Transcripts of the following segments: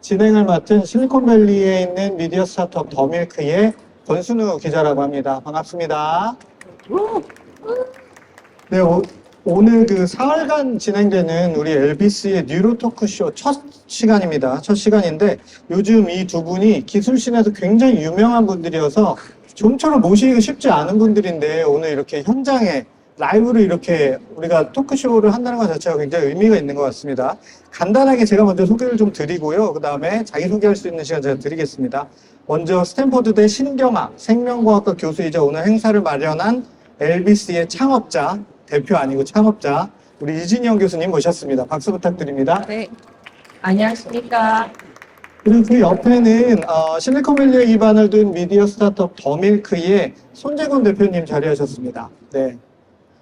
진행을 맡은 실리콘밸리에 있는 미디어 스타트업 더밀크의 권순우 기자라고 합니다. 반갑습니다. 네, 오늘 그 사흘간 진행되는 우리 엘비스의 뉴로 토크쇼 첫 시간입니다. 첫 시간인데 요즘 이 두 분이 기술신에서 굉장히 유명한 분들이어서 좀처럼 모시기가 쉽지 않은 분들인데 오늘 이렇게 현장에 라이브로 이렇게 우리가 토크쇼를 한다는 것 자체가 굉장히 의미가 있는 것 같습니다. 간단하게 제가 먼저 소개를 좀 드리고요. 그 다음에 자기소개할 수 있는 시간 제가 드리겠습니다. 먼저 스탠퍼드대 신경학 생명과학과 교수이자 오늘 행사를 마련한 엘비스의 창업자, 대표 아니고 창업자 우리 이진영 교수님 모셨습니다. 박수 부탁드립니다. 네, 안녕하십니까. 그리고 그 옆에는 실리콘밸리에 기반을 둔 미디어 스타트업 더밀크의 손재건 대표님 자리하셨습니다. 네.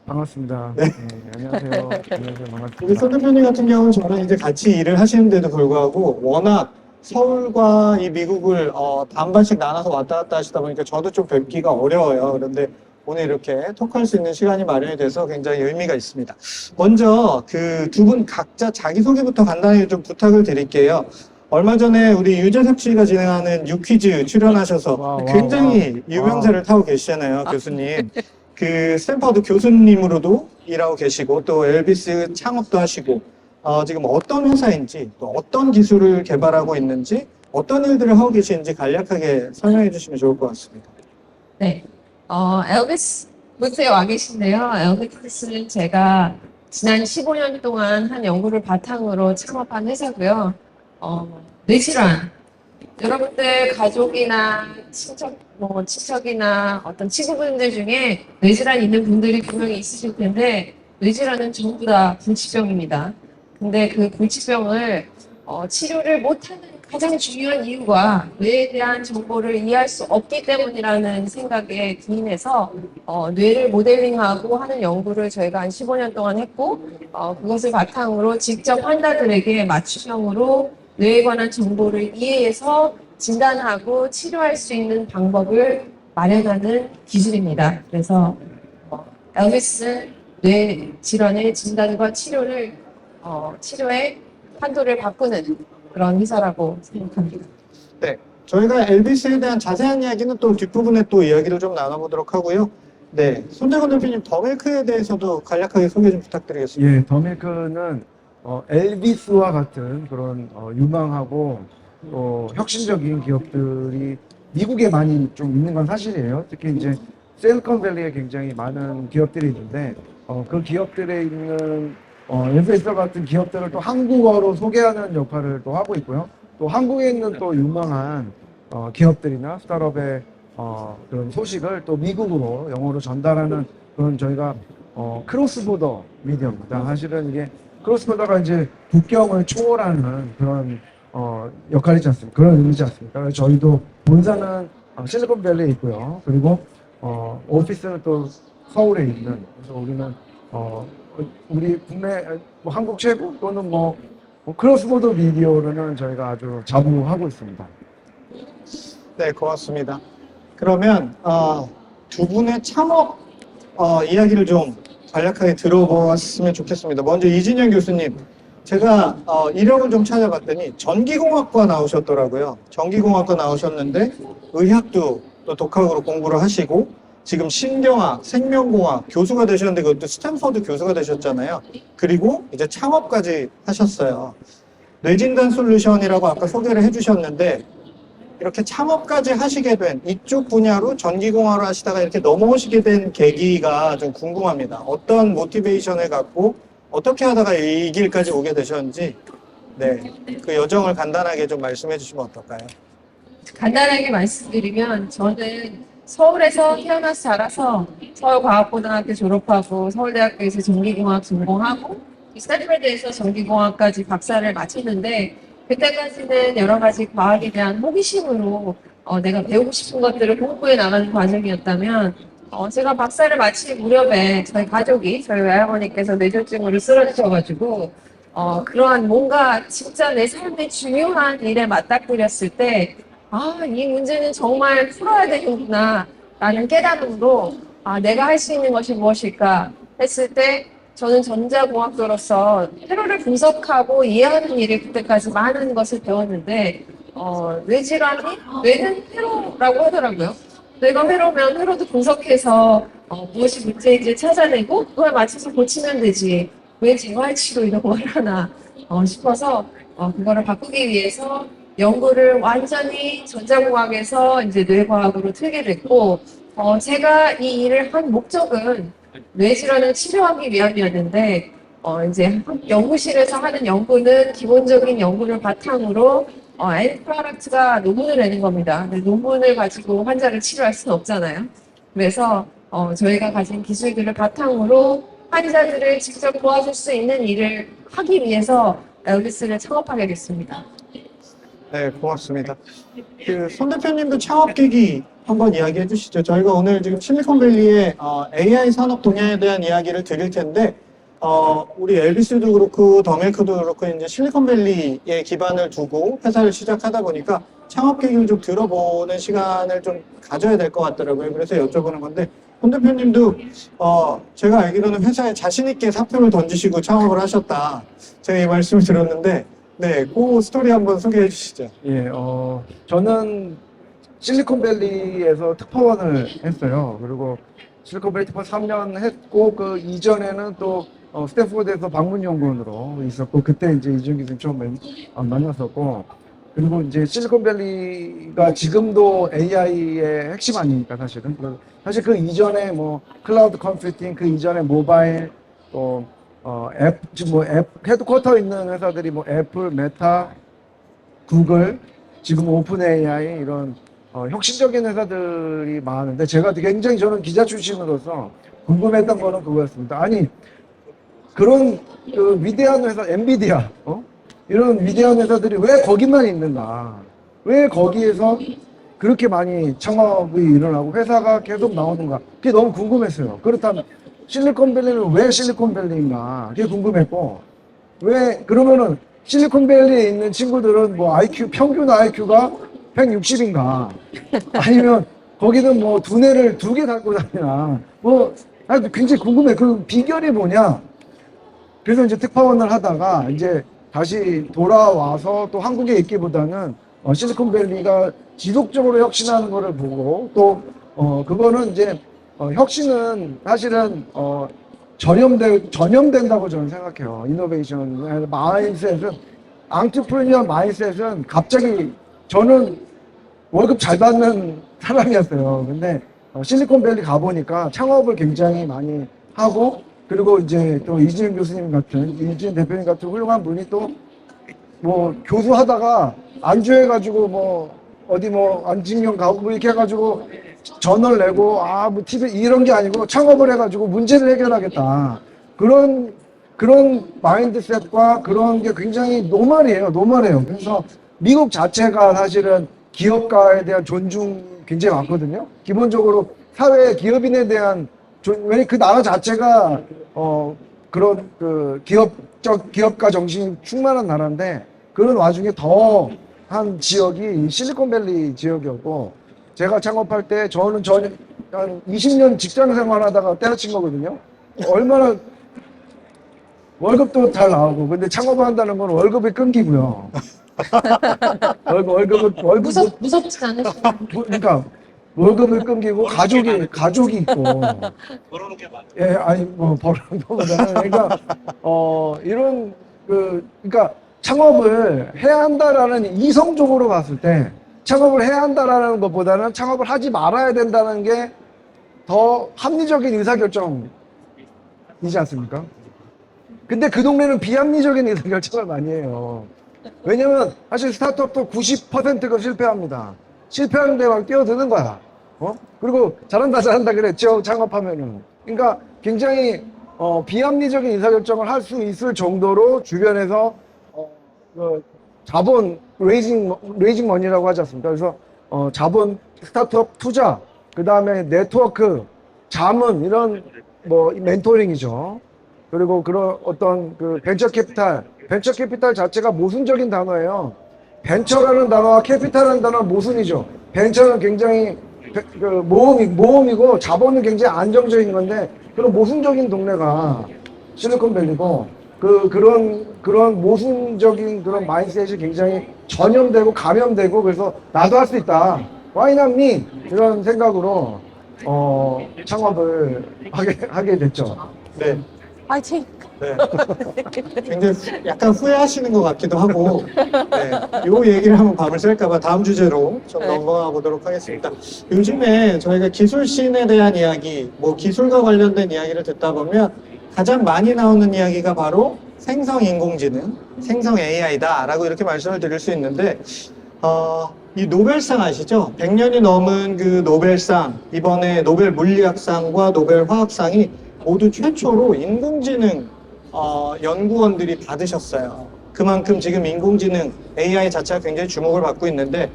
반갑습니다. 네. 안녕하세요. 안녕하세요. 반갑습니다. 우리 손 대표님 같은 경우는 저랑 이제 같이 일을 하시는데도 불구하고 워낙 서울과 이 미국을 반반씩 나눠서 왔다 갔다 하시다 보니까 저도 좀 뵙기가 어려워요. 그런데 오늘 이렇게 토크할 수 있는 시간이 마련이 돼서 굉장히 의미가 있습니다. 먼저 그 두 분 각자 자기소개부터 간단히 좀 부탁을 드릴게요. 얼마 전에 우리 유재석 씨가 진행하는 유퀴즈 출연하셔서 굉장히 유명세를 타고 계시잖아요, 교수님. 그 스탠퍼드 교수님으로도 일하고 계시고 또 엘비스 창업도 하시고 지금 어떤 회사인지 또 어떤 기술을 개발하고 있는지 어떤 일들을 하고 계시는지 간략하게 설명해 주시면 좋을 것 같습니다. 네, 엘비스 부스에 와 계신데요. 엘비스는 제가 지난 15년 동안 한 연구를 바탕으로 창업한 회사고요. 뇌질환. 여러분들 가족이나 친척이나 어떤 친구분들 중에 뇌질환 있는 분들이 분명히 있으실 텐데 뇌질환은 전부 다 불치병입니다. 근데 그 불치병을 치료를 못하는 가장 중요한 이유가 뇌에 대한 정보를 이해할 수 없기 때문이라는 생각에 기인해서 뇌를 모델링하고 하는 연구를 저희가 한 15년 동안 했고 그것을 바탕으로 직접 환자들에게 맞춤형으로 뇌에 관한 정보를 이해해서 진단하고 치료할 수 있는 방법을 마련하는 기술입니다. 그래서 엘비스는 뇌 질환의 진단과 치료의 판도를 바꾸는 그런 회사라고 생각합니다. 네, 저희가 엘비스에 대한 자세한 이야기는 또 뒷부분에 또 이야기를 좀 나눠보도록 하고요. 네, 손재건 대표님 더밀크에 대해서도 간략하게 소개 좀 부탁드리겠습니다. 예, 더밀크는 엘비스와 같은 그런 유망하고 또 혁신적인 기업들이 미국에 많이 좀 있는 건 사실이에요. 특히 이제 실리콘밸리에 굉장히 많은 기업들이 있는데 그 기업들에 있는 엘비스와 같은 기업들을 또 한국어로 소개하는 역할을 또 하고 있고요. 또 한국에 있는 또 유망한 기업들이나 스타트업의 그런 소식을 또 미국으로 영어로 전달하는 그런 저희가 크로스보더 미디어입니다. 사실은 이게 크로스보더가 이제 국경을 초월하는 그런 역할이지 않습니까? 그런 의미지 않습니까? 그래서 저희도 본사는 실리콘밸리에 있고요. 그리고 오피스는 또 서울에 있는. 그래서 우리는 우리 국내 한국 최고 또는 크로스보더 미디어로는 저희가 아주 자부하고 있습니다. 네, 고맙습니다. 그러면 두 분의 창업 이야기를 좀 간략하게 들어보았으면 좋겠습니다. 먼저 이진영 교수님, 제가 이력을 좀 찾아봤더니 전기공학과 나오셨더라고요. 전기공학과 나오셨는데 의학도 또 독학으로 공부를 하시고 지금 신경학, 생명공학 교수가 되셨는데 그것도 스탠퍼드 교수가 되셨잖아요. 그리고 이제 창업까지 하셨어요. 뇌진단 솔루션이라고 아까 소개를 해주셨는데 이렇게 창업까지 하시게 된 이쪽 분야로 전기공학을 하시다가 이렇게 넘어오시게 된 계기가 좀 궁금합니다. 어떤 모티베이션을 갖고 어떻게 하다가 이 길까지 오게 되셨는지 네, 그 여정을 간단하게 좀 말씀해 주시면 어떨까요? 간단하게 말씀드리면 저는 서울에서 태어나서 자라서 서울과학고등학교 졸업하고 서울대학교에서 전기공학 전공하고 스탠퍼드에서 전기공학까지 박사를 마쳤는데 그때까지는 여러 가지 과학에 대한 호기심으로 내가 배우고 싶은 것들을 공부해 나가는 과정이었다면 제가 박사를 마칠 무렵에 저희 가족이 저희 외할머니께서 뇌졸중으로 쓰러지셔가지고 그러한 뭔가 진짜 내 삶의 중요한 일에 맞닥뜨렸을 때 이 문제는 정말 풀어야 되는구나 라는 깨달음으로 내가 할 수 있는 것이 무엇일까 했을 때 저는 전자공학도로서 회로를 분석하고 이해하는 일이 그때까지 많은 것을 배웠는데 뇌질환이 뇌는 회로라고 하더라고요. 뇌가 회로면 회로도 분석해서 무엇이 문제인지 찾아내고 그걸 맞춰서 고치면 되지. 왜 재활치료 이런 걸 하나 싶어서 그거를 바꾸기 위해서 연구를 완전히 전자공학에서 이제 뇌과학으로 틀게 됐고 제가 이 일을 한 목적은 뇌질환을 치료하기 위함이었는데 이제 연구실에서 하는 연구는 기본적인 연구를 바탕으로 엔드 프로덕트가 논문을 내는 겁니다. 근데 논문을 가지고 환자를 치료할 수는 없잖아요. 그래서 저희가 가진 기술들을 바탕으로 환자들을 직접 도와줄 수 있는 일을 하기 위해서 엘비스를 창업하게 됐습니다. 네, 고맙습니다. 손 대표님도 창업 계기 한번 이야기해 주시죠. 저희가 오늘 지금 실리콘밸리의 AI 산업 동향에 대한 이야기를 드릴 텐데, 우리 엘비스도 그렇고 더밀크도 그렇고 이제 실리콘밸리에 기반을 두고 회사를 시작하다 보니까 창업 계기를 좀 들어보는 시간을 좀 가져야 될 것 같더라고요. 그래서 여쭤보는 건데, 손 대표님도 제가 알기로는 회사에 자신 있게 사표를 던지시고 창업을 하셨다. 제가 이 말씀을 들었는데, 네, 그 스토리 한번 소개해 주시죠. 예, 저는 실리콘밸리에서 특파원을 했어요. 그리고 실리콘밸리 특파 3년 했고, 그 이전에는 또 스탠포드에서 방문연구원으로 있었고, 그때 이제 이준 교수님 처음 만났었고, 그리고 이제 실리콘밸리가 지금도 AI의 핵심 아닙니까, 사실은. 사실 그 이전에 뭐 클라우드 컴퓨팅, 그 이전에 모바일, 또 지금 앱 헤드쿼터 있는 회사들이 뭐 애플, 메타, 구글, 지금 오픈 AI 이런 혁신적인 회사들이 많은데 제가 굉장히 저는 기자 출신으로서 궁금했던 거는 그거였습니다. 아니 그런 그 위대한 회사 엔비디아 이런 위대한 회사들이 왜 거기만 있는가? 왜 거기에서 그렇게 많이 창업이 일어나고 회사가 계속 나오는가? 그게 너무 궁금했어요. 그렇다면 실리콘밸리는 왜 실리콘밸리인가? 그게 궁금했고 왜 그러면은 실리콘밸리에 있는 친구들은 뭐 IQ 평균 IQ가 160인가? 아니면 거기는 뭐 두뇌를 2개 갖고 다니나? 뭐 굉장히 궁금해. 그 비결이 뭐냐? 그래서 이제 특파원을 하다가 이제 다시 돌아와서 또 한국에 있기보다는 실리콘밸리가 지속적으로 혁신하는 거를 보고 또 그거는 이제 혁신은 사실은 전염된다고 저는 생각해요. 이노베이션 마인드셋은 앙트프레니어 마인드셋은 갑자기 저는 월급 잘 받는 사람이었어요. 근데 실리콘밸리 가보니까 창업을 굉장히 많이 하고 그리고 이제 또 이진영 교수님 같은 이진영 대표님 같은 훌륭한 분이 또 뭐 교수하다가 안주해가지고 뭐 어디 뭐 안진경 가고 뭐 이렇게 해가지고 전월 내고 뭐 TV 이런 게 아니고 창업을 해가지고 문제를 해결하겠다 그런 마인드셋과 그런 게 굉장히 노멀해요. 그래서 미국 자체가 사실은 기업가에 대한 존중 굉장히 많거든요. 기본적으로 사회 기업인에 대한 왜냐 그 나라 자체가 그런 그 기업가 정신이 충만한 나라인데 그런 와중에 더 한 지역이 실리콘밸리 지역이었고 제가 창업할 때 저는 한 20년 직장 생활하다가 때려친 거거든요. 얼마나 월급도 잘 나오고 근데 창업을 한다는 건 월급이 끊기고요. 무섭지 않으시나요? 그러니까 월급을 끊기고 가족이 있고 벌어놓은 게 많아요. 예 아니 뭐 버는 거보다는 그러니까 이런 그러니까 창업을 해야 한다라는 이성적으로 봤을 때 창업을 해야 한다라는 것보다는 창업을 하지 말아야 된다는 게 더 합리적인 의사결정이지 않습니까? 근데 그 동네는 비합리적인 의사결정을 많이 해요. 왜냐면 사실 스타트업도 90%가 실패합니다. 실패하는 데 막 뛰어드는 거야. 그리고 잘한다 그랬죠. 창업하면은. 그러니까 굉장히 비합리적인 의사결정을 할 수 있을 정도로 주변에서 자본 레이징 머니라고 하지 않습니까? 그래서 자본 스타트업 투자 그 다음에 네트워크 자문 이런 뭐 멘토링이죠. 그리고 그런 어떤 그 벤처 캐피탈 자체가 모순적인 단어예요. 벤처라는 단어와 캐피탈이라는 단어는 모순이죠. 벤처는 굉장히 모험이고 자본은 굉장히 안정적인 건데 그런 모순적인 동네가 실리콘밸리고 그런 모순적인 그런 마인드셋이 굉장히 전염되고 감염되고 그래서 나도 할 수 있다. Why not me? 이런 생각으로 창업을 하게 됐죠. 네. 파이팅! 네. 굉장히 약간 후회하시는 것 같기도 하고, 네. 요 얘기를 한번 밤을 샐까봐 다음 주제로 좀 네. 넘어가 보도록 하겠습니다. 요즘에 저희가 기술신에 대한 이야기, 뭐 기술과 관련된 이야기를 듣다 보면 가장 많이 나오는 이야기가 바로 생성 인공지능, 생성 AI다라고 이렇게 말씀을 드릴 수 있는데, 이 노벨상 아시죠? 100년이 넘은 그 노벨상, 이번에 노벨 물리학상과 노벨 화학상이 모두 최초로 인공지능 연구원들이 받으셨어요. 그만큼 지금 인공지능 AI 자체가 굉장히 주목을 받고 있는데,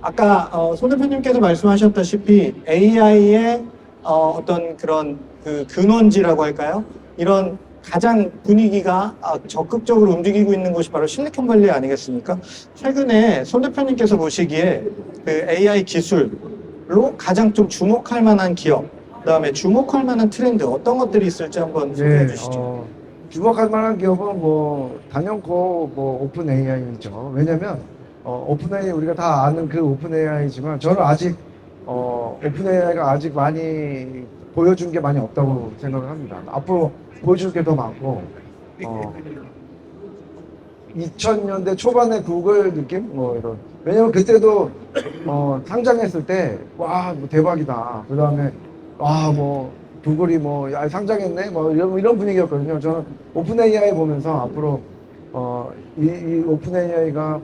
아까 손 대표님께서 말씀하셨다시피 AI의 어떤 그런 그 근원지라고 할까요? 이런 가장 분위기가 적극적으로 움직이고 있는 곳이 바로 실리콘밸리 아니겠습니까? 최근에 손 대표님께서 보시기에 그 AI 기술로 가장 좀 주목할 만한 기업, 그다음에 주목할 만한 트렌드 어떤 것들이 있을지 한번 소개해 주시죠. 주목할 만한 기업은 뭐 단연코 뭐 오픈 AI죠. 왜냐면 오픈 AI 우리가 다 아는 그 오픈 AI지만 저는 아직 오픈 AI가 아직 많이 보여준 게 많이 없다고 생각을 합니다. 앞으로 보여줄 게 더 많고 2000년대 초반의 구글 느낌 뭐 이런. 왜냐면 그때도 상장했을 때 와 뭐 대박이다. 그다음에 뭐 구글이 뭐 야, 상장했네 뭐 이런 분위기였거든요. 저는 오픈 AI 보면서 앞으로 이 오픈 AI가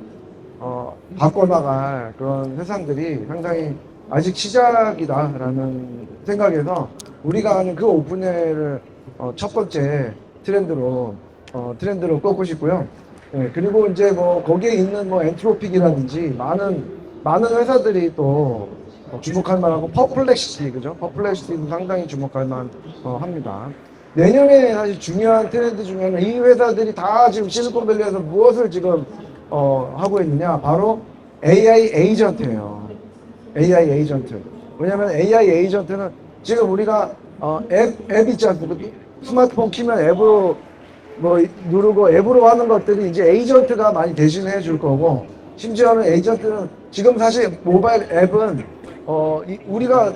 바꿔나갈 그런 세상들이 상당히 아직 시작이다라는 생각에서 우리가 아는 그 오픈 AI를 첫 번째 트렌드로 꼽고 싶고요. 네, 그리고 이제 뭐 거기에 있는 뭐 엔트로픽이라든지 많은 회사들이 또 주목할 만하고 퍼플렉시티 그죠? 퍼플렉시티도 상당히 주목할 만 합니다. 내년에 사실 중요한 트렌드 중에는 이 회사들이 다 지금 실리콘밸리에서 무엇을 지금 하고 있느냐 바로 AI 에이전트예요. AI 에이전트. 왜냐하면 AI 에이전트는 지금 우리가 앱 있지 않습니까? 스마트폰 키면 앱으로 뭐 누르고 앱으로 하는 것들이 이제 에이전트가 많이 대신해 줄 거고 심지어는 에이전트는 지금 사실 모바일 앱은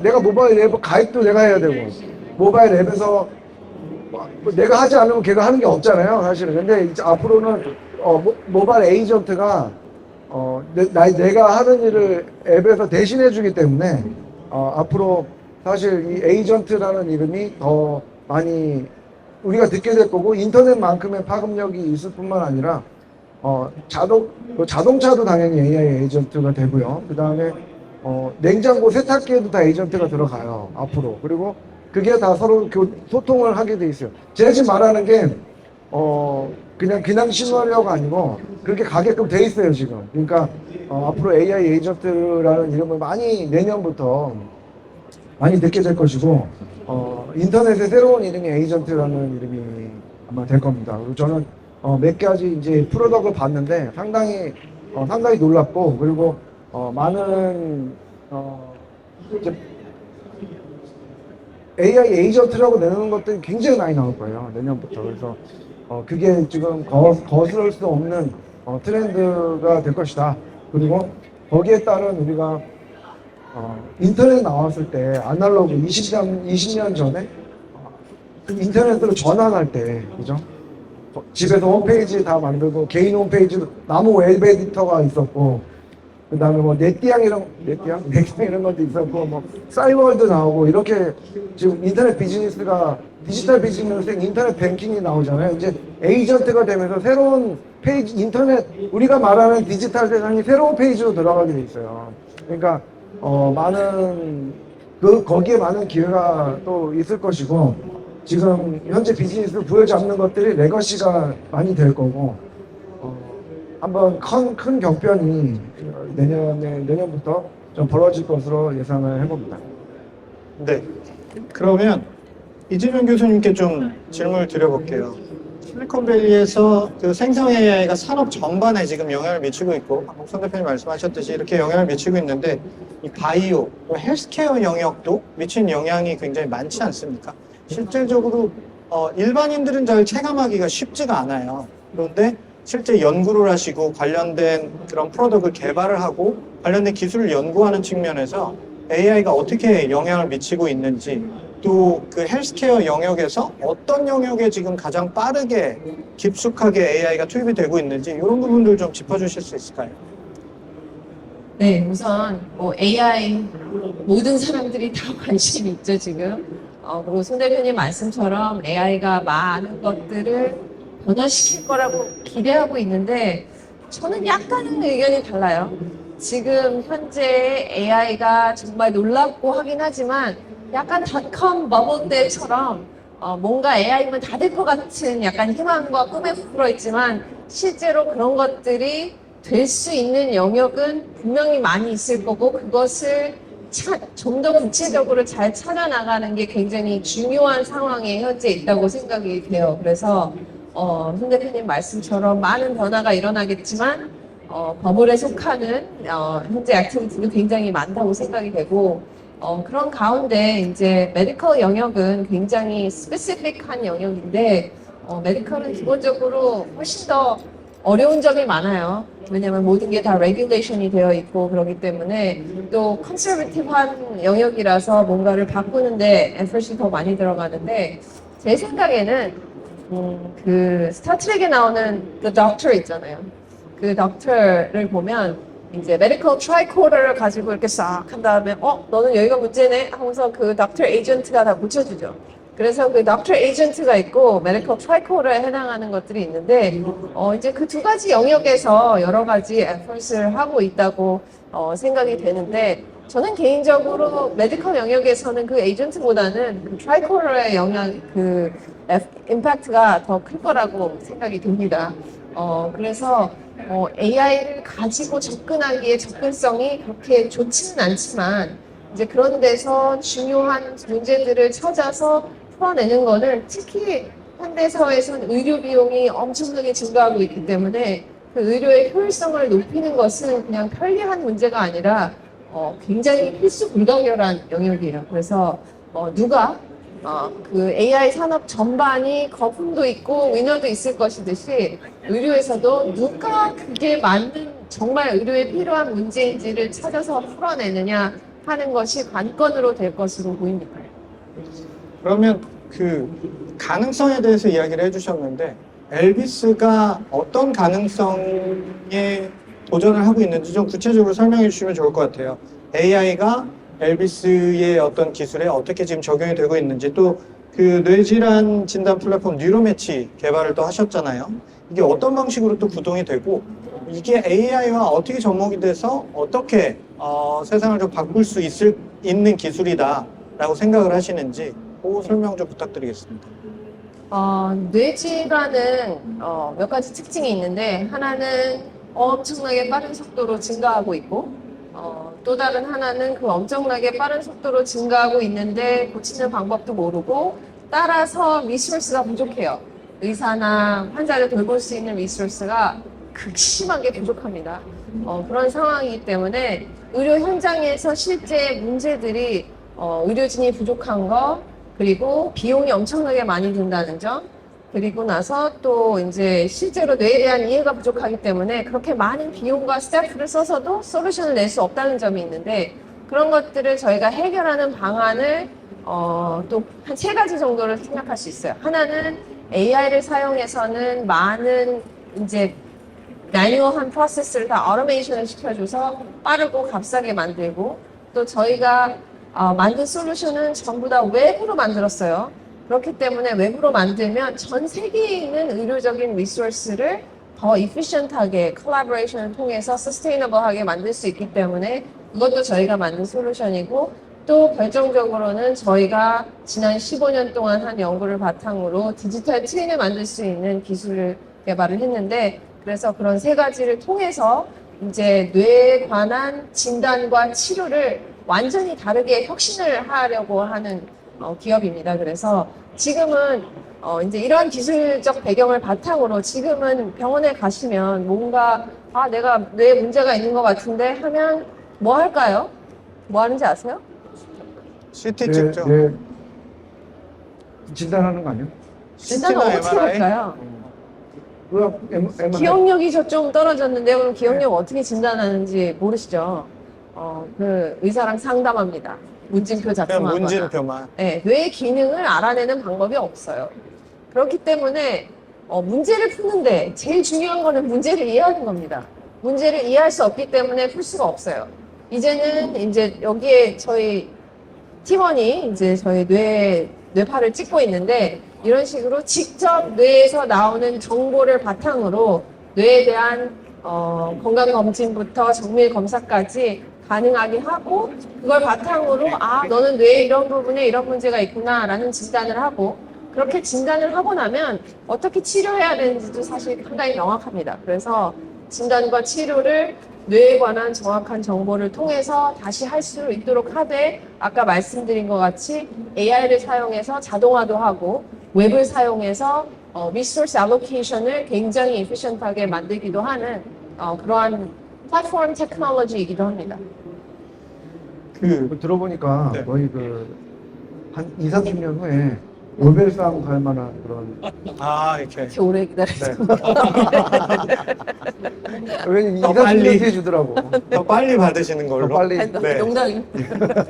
내가 모바일 앱 가입도 내가 해야 되고 모바일 앱에서 뭐 내가 하지 않으면 걔가 하는 게 없잖아요 사실은. 근데 이제 앞으로는 모바일 에이전트가 내가 하는 일을 앱에서 대신해 주기 때문에 앞으로 사실 이 에이전트라는 이름이 더 많이 우리가 듣게 될 거고 인터넷만큼의 파급력이 있을 뿐만 아니라 자동차도 당연히 AI 에이전트가 되고요. 그 다음에 냉장고 세탁기에도 다 에이전트가 들어가요 앞으로. 그리고 그게 다 서로 소통을 하게 돼 있어요. 제가 지금 말하는 게 그냥 시나리오가 아니고 그렇게 가게끔 돼 있어요 지금. 그러니까 앞으로 AI 에이전트라는 이름을 많이 내년부터 많이 듣게 될 것이고 인터넷의 새로운 이름이 에이전트라는 이름이 아마 될 겁니다. 그리고 저는 몇 가지 이제 프로덕트를 봤는데 상당히 놀랍고 그리고 많은 이제 AI 에이전트라고 내놓는 것들이 굉장히 많이 나올 거예요 내년부터. 그래서 그게 지금 거스를 수 없는 트렌드가 될 것이다. 그리고 거기에 따른 우리가 인터넷 나왔을 때 아날로그 20년 전에 인터넷으로 전환할 때 그죠? 집에서 홈페이지 다 만들고 개인 홈페이지도 나무 웹 에디터가 있었고 그 다음에 뭐 넷디앙 이런 것도 있었고 뭐 싸이월드 나오고 이렇게 지금 인터넷 비즈니스가 디지털 비즈니스 인터넷 뱅킹이 나오잖아요. 이제 에이전트가 되면서 새로운 페이지 인터넷 우리가 말하는 디지털 세상이 새로운 페이지로 들어가게 돼 있어요. 그러니까 많은 거기에 많은 기회가 또 있을 것이고 지금 현재 비즈니스를 부여잡는 것들이 레거시가 많이 될 거고 한번 큰 경변이 내년부터 좀 벌어질 것으로 예상을 해봅니다. 네. 그러면 이진용 교수님께 좀 질문을 드려볼게요. 실리콘밸리에서 그 생성 AI가 산업 전반에 지금 영향을 미치고 있고, 방금 손 대표님 말씀하셨듯이 이렇게 영향을 미치고 있는데, 이 바이오, 헬스케어 영역도 미친 영향이 굉장히 많지 않습니까? 실질적으로 일반인들은 잘 체감하기가 쉽지가 않아요. 그런데 실제 연구를 하시고 관련된 그런 프로덕트를 개발을 하고 관련된 기술을 연구하는 측면에서 AI가 어떻게 영향을 미치고 있는지 또 그 헬스케어 영역에서 어떤 영역에 지금 가장 빠르게 깊숙하게 AI가 투입이 되고 있는지 이런 부분들 좀 짚어주실 수 있을까요? 네, 우선 뭐 AI 모든 사람들이 다 관심이 있죠 지금. 그리고 손 대표님 말씀처럼 AI가 많은 것들을 변화시킬 거라고 기대하고 있는데 저는 약간은 의견이 달라요. 지금 현재 AI가 정말 놀랍고 하긴 하지만 약간 닷컴 버블 때처럼 뭔가 AI면 다 될 것 같은 약간 희망과 꿈에 부풀어 있지만 실제로 그런 것들이 될 수 있는 영역은 분명히 많이 있을 거고 그것을 좀 더 구체적으로 잘 찾아나가는 게 굉장히 중요한 상황에 현재 있다고 생각이 돼요. 그래서 손 대표님 말씀처럼 많은 변화가 일어나겠지만 버블에 속하는 현재 액티비티도 굉장히 많다고 생각이 되고 그런 가운데 이제 메디컬 영역은 굉장히 스페시픽한 영역인데 메디컬은 기본적으로 훨씬 더 어려운 점이 많아요. 왜냐면 모든 게 다 레귤레이션이 되어 있고 그렇기 때문에 또 컨서베티브한 영역이라서 뭔가를 바꾸는데 에포트이 더 많이 들어가는데 제 생각에는 그 스타트랙에 나오는 The Doctor 있잖아요. 그 덕터를 보면 이제 메디컬 트라이코더를 가지고 이렇게 싹 한 다음에 너는 여기가 문제네 하면서 그 덕터 에이전트가 다 고쳐주죠. 그래서 그 덕터 에이전트가 있고 메디컬 트라이코더에 해당하는 것들이 있는데 이제 그 두 가지 영역에서 여러 가지 에포트를 하고 있다고 생각이 되는데 저는 개인적으로 메디컬 영역에서는 그 에이전트보다는 그 트라이코더의 영향 그 임팩트가 더 클 거라고 생각이 듭니다. 그래서 AI를 가지고 접근하기에 접근성이 그렇게 좋지는 않지만 이제 그런 데서 중요한 문제들을 찾아서 풀어내는 거는 특히 현대 사회에서는 의료 비용이 엄청나게 증가하고 있기 때문에 그 의료의 효율성을 높이는 것은 그냥 편리한 문제가 아니라 굉장히 필수 불가결한 영역이에요. 그래서 누가 그 AI 산업 전반이 거품도 있고 위너도 있을 것이듯이 의료에서도 누가 그게 맞는 정말 의료에 필요한 문제인지를 찾아서 풀어내느냐 하는 것이 관건으로 될 것으로 보입니다. 그러면 그 가능성에 대해서 이야기를 해주셨는데 엘비스가 어떤 가능성에 도전을 하고 있는지 좀 구체적으로 설명해 주시면 좋을 것 같아요. AI가 엘비스의 어떤 기술에 어떻게 지금 적용이 되고 있는지 또 그 뇌질환 진단 플랫폼 뉴로매치 개발을 또 하셨잖아요. 이게 어떤 방식으로 또 구동이 되고 이게 AI와 어떻게 접목이 돼서 어떻게 세상을 좀 바꿀 수 있는 기술이다라고 생각을 하시는지 그 설명 좀 부탁드리겠습니다. 뇌질환은 몇 가지 특징이 있는데 하나는 엄청나게 빠른 속도로 증가하고 있고 또 다른 하나는 그 엄청나게 빠른 속도로 증가하고 있는데 고치는 방법도 모르고 따라서 리소스가 부족해요. 의사나 환자를 돌볼 수 있는 리소스가 극심하게 부족합니다. 그런 상황이기 때문에 의료 현장에서 실제 문제들이 의료진이 부족한 거 그리고 비용이 엄청나게 많이 든다는 점 그리고 나서 또 이제 실제로 뇌에 대한 이해가 부족하기 때문에 그렇게 많은 비용과 스태프를 써서도 솔루션을 낼 수 없다는 점이 있는데 그런 것들을 저희가 해결하는 방안을 또 한 세 가지 정도를 생각할 수 있어요. 하나는 AI를 사용해서는 많은 이제 매뉴얼한 프로세스를 다 오토메이션을 시켜줘서 빠르고 값싸게 만들고 또 저희가 만든 솔루션은 전부 다 웹으로 만들었어요. 그렇기 때문에 웹으로 만들면 전 세계에 있는 의료적인 리소스를 더 이피션트하게 콜라보레이션을 통해서 서스테이너블하게 만들 수 있기 때문에 그것도 저희가 만든 솔루션이고 또 결정적으로는 저희가 지난 15년 동안 한 연구를 바탕으로 디지털 트윈을 만들 수 있는 기술을 개발을 했는데 그래서 그런 세 가지를 통해서 이제 뇌에 관한 진단과 치료를 완전히 다르게 혁신을 하려고 하는 기업입니다. 그래서 지금은 이제 이런 기술적 배경을 바탕으로 지금은 병원에 가시면 뭔가 내가 뇌에 문제가 있는 것 같은데 하면 뭐 할까요? 뭐 하는지 아세요? CT 찍죠. 네, 진단하는 거 아니에요? 진단을 CT나 어떻게 MRI? 할까요? MRI. 기억력이 저 좀 떨어졌는데 그럼 기억력 어떻게 진단하는지 모르시죠? 그 의사랑 상담합니다. 문진표 그냥 작성하거나. 문진표만. 네, 뇌의 기능을 알아내는 방법이 없어요. 그렇기 때문에 문제를 푸는데 제일 중요한 거는 문제를 이해하는 겁니다. 문제를 이해할 수 없기 때문에 풀 수가 없어요. 이제는 이제 여기에 저희 팀원이 이제 저희 뇌파를 찍고 있는데 이런 식으로 직접 뇌에서 나오는 정보를 바탕으로 뇌에 대한 건강검진부터 정밀 검사까지 가능하게 하고 그걸 바탕으로 너는 뇌에 이런 부분에 이런 문제가 있구나라는 진단을 하고 그렇게 진단을 하고 나면 어떻게 치료해야 되는지도 사실 상당히 명확합니다. 그래서 진단과 치료를 뇌에 관한 정확한 정보를 통해서 다시 할 수 있도록 하되 아까 말씀드린 것 같이 AI를 사용해서 자동화도 하고 웹을 사용해서 리소스 알로케이션을 굉장히 에피션트하게 만들기도 하는 그러한 플랫폼 테크놀로지이기도 합니다. 들어보니까 네. 거의 한 2, 30년 후에 노벨상 갈 만한 그런 이렇게. 이렇게 오래 기다렸어요. 왜냐면 2, 더 30년 빨리. 뒤에 주더라고. 더 빨리 받으시는 걸로. 더 빨리. 네. 농담입니다.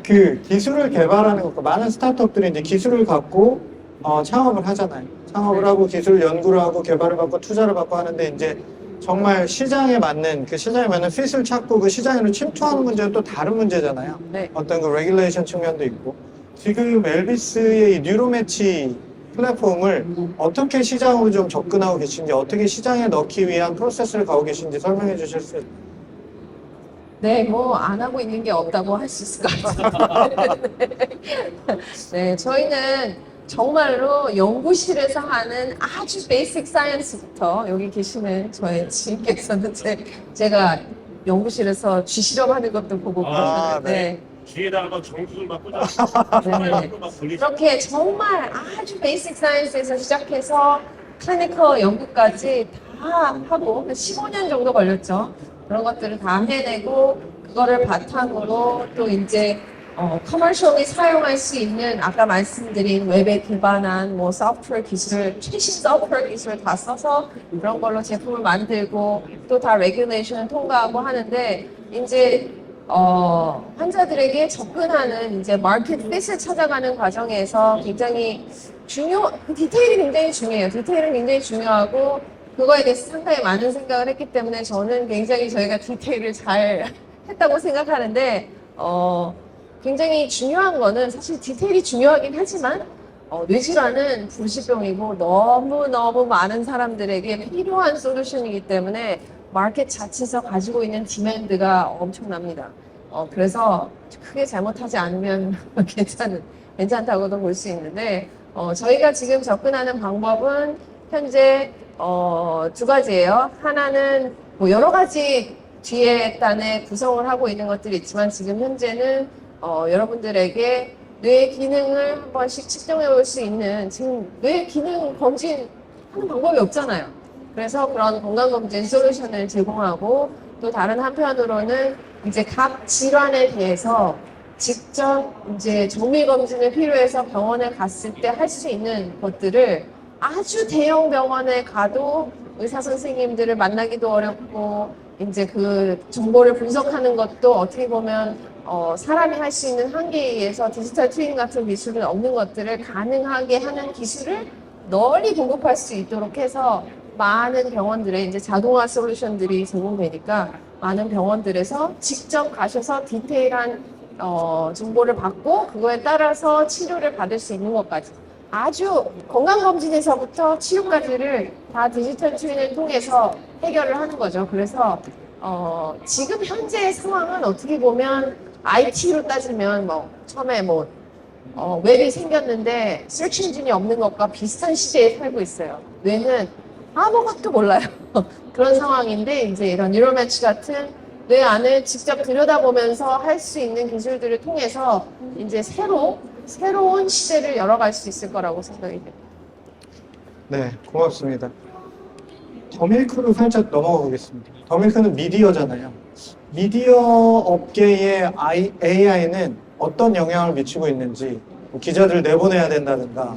그 기술을 개발하는 것과 많은 스타트업들이 이제 기술을 갖고 창업을 하잖아요. 창업을 하고 기술 연구를 하고 개발을 받고 투자를 받고 하는데 이제 정말 시장에 맞는 그 시장에 맞는 핏을 찾고 그 시장으로 침투하는 문제는 또 다른 문제잖아요. 네. 어떤 그 레귤레이션 측면도 있고 지금 엘비스의 이 뉴로매치 플랫폼을 어떻게 시장으로 좀 접근하고 계신지 어떻게 시장에 넣기 위한 프로세스를 가고 계신지 설명해 주실 수 있을까요? 네, 뭐 안 하고 있는 게 없다고 할 수 있을 것 같아요. 네, 저희는 정말로 연구실에서 하는 아주 베이직 사이언스부터 여기 계시는 저희 지인께서는 제가 연구실에서 쥐실험하는 것도 보고 그러셨는데 네. 뒤에다가 정수를 막 꽂아. 네. 막 돌리시. 이렇게 정말 아주 베이직 사이언스에서 시작해서 클리니컬 연구까지 다 하고 15년 정도 걸렸죠. 그런 것들을 다 해내고 그거를 바탕으로 또 이제 커머셜리 사용할 수 있는 아까 말씀드린 웹에 기반한 뭐 소프트웨어 기술, 최신 소프트웨어 기술을 다 써서 그런 걸로 제품을 만들고 또 다 레귤레이션을 통과하고 하는데 이제 환자들에게 접근하는 이제 마켓 핏을 찾아가는 과정에서 굉장히 디테일이 굉장히 중요해요. 디테일은 굉장히 중요하고 그거에 대해서 상당히 많은 생각을 했기 때문에 저는 굉장히 저희가 디테일을 잘 했다고 생각하는데 굉장히 중요한 거는 사실 디테일이 중요하긴 하지만 뇌질환은 불치병이고 너무너무 많은 사람들에게 필요한 솔루션이기 때문에 마켓 자체에서 가지고 있는 디맨드가 엄청납니다. 그래서 크게 잘못하지 않으면 괜찮다고도 볼 수 있는데 저희가 지금 접근하는 방법은 현재 두 가지예요. 하나는 뭐 여러 가지 뒤에 단에 구성을 하고 있는 것들이 있지만 지금 현재는 여러분들에게 뇌 기능을 한 번씩 측정해 볼 수 있는 지금 뇌 기능 검진 하는 방법이 없잖아요. 그래서 그런 건강검진 솔루션을 제공하고 또 다른 한편으로는 이제 각 질환에 대해서 직접 이제 정밀검진을 필요해서 병원에 갔을 때 할 수 있는 것들을 아주 대형 병원에 가도 의사 선생님들을 만나기도 어렵고 이제 그 정보를 분석하는 것도 어떻게 보면 사람이 할 수 있는 한계에 의해서 디지털 트윈 같은 기술은 없는 것들을 가능하게 하는 기술을 널리 공급할 수 있도록 해서 많은 병원들에 이제 자동화 솔루션들이 제공되니까 많은 병원들에서 직접 가셔서 디테일한 정보를 받고 그거에 따라서 치료를 받을 수 있는 것까지 아주 건강검진에서부터 치료까지를 다 디지털 트윈을 통해서 해결을 하는 거죠. 그래서 지금 현재의 상황은 어떻게 보면 IT로 따지면 뭐 처음에 뭐 웹이 생겼는데 서치 엔진이 없는 것과 비슷한 시대에 살고 있어요. 뇌는 아무것도 몰라요. 그런 상황인데 이제 이런 뉴럴매치 같은 뇌 안을 직접 들여다보면서 할 수 있는 기술들을 통해서 이제 새로운 시대를 열어갈 수 있을 거라고 생각이 됩니다. 네, 고맙습니다. 더밀크로 살짝 넘어가 보겠습니다. 더밀크는 미디어잖아요. 미디어 업계의 AI는 어떤 영향을 미치고 있는지 뭐 기자들 내보내야 된다든가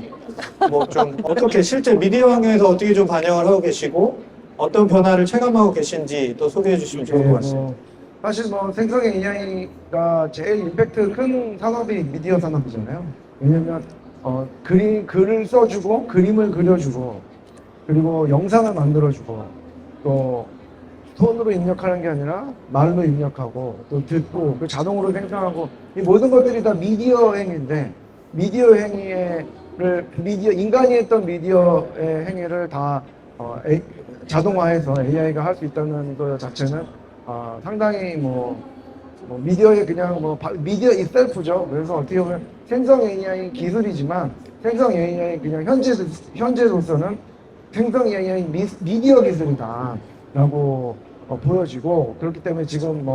뭐 좀 어떻게 실제 미디어 환경에서 어떻게 좀 반영을 하고 계시고 어떤 변화를 체감하고 계신지 또 소개해 주시면 좋을 것 같습니다. 사실 뭐 생성 AI가 제일 임팩트 큰 산업이 미디어 산업이잖아요. 왜냐면 글을 써주고 그림을 그려주고 그리고 영상을 만들어주고 또 손으로 입력하는 게 아니라 말로 입력하고 또 듣고 그 자동으로 생성하고 이 모든 것들이 다 미디어 행위인데 미디어 행위를 인간이 했던 미디어의 행위를 다 자동화해서 AI가 할 수 있다는 것 자체는 상당히 미디어의 그냥 미디어 itself죠. 그래서 어떻게 보면 생성 AI 기술이지만 생성 AI 그냥 현재로서는 생성 AI 미디어 기술이다라고 보여지고 그렇기 때문에 지금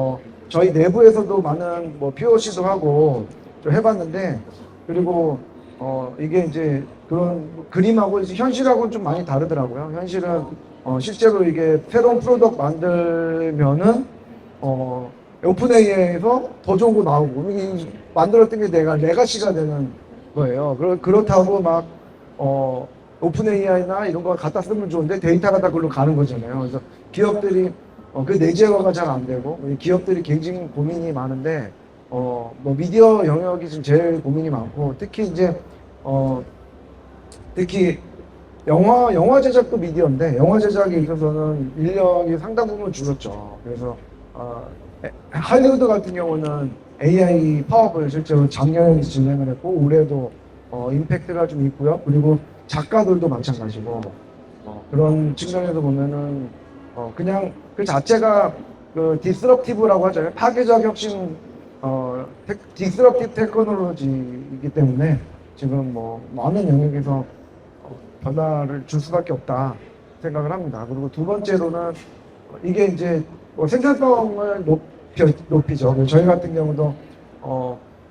저희 내부에서도 많은 POC도 하고 좀 해봤는데 그리고 이게 이제 그런 그림하고 이제 현실하고는 좀 많이 다르더라고요. 현실은 실제로 이게 새로운 프로덕트 만들면은 오픈 AI에서 더 좋은 거 나오고 이게 만들었던 게 내가 레가시가 되는 거예요. 그렇다고 막 오픈 AI나 이런 거 갖다 쓰면 좋은데 데이터가 다 그걸로 가는 거잖아요. 그래서 기업들이 그 내재화가 잘 안 되고 기업들이 굉장히 고민이 많은데 미디어 영역이 지금 제일 고민이 많고 특히 이제 특히 영화 제작도 미디어인데 영화 제작에 있어서는 인력이 상당 부분 줄었죠. 그래서 할리우드 같은 경우는 AI 파업을 실제로 작년에 진행을 했고 올해도 임팩트가 좀 있고요. 그리고 작가들도 마찬가지고 그런 측면에서 보면은 그냥 그 자체가 그 디스럽티브라고 하잖아요. 파괴적 혁신 디스럽티브 테크놀로지이기 때문에 지금 많은 영역에서 변화를 줄 수밖에 없다 생각을 합니다. 그리고 두 번째로는 이게 이제 생산성을 높이죠. 저희 같은 경우도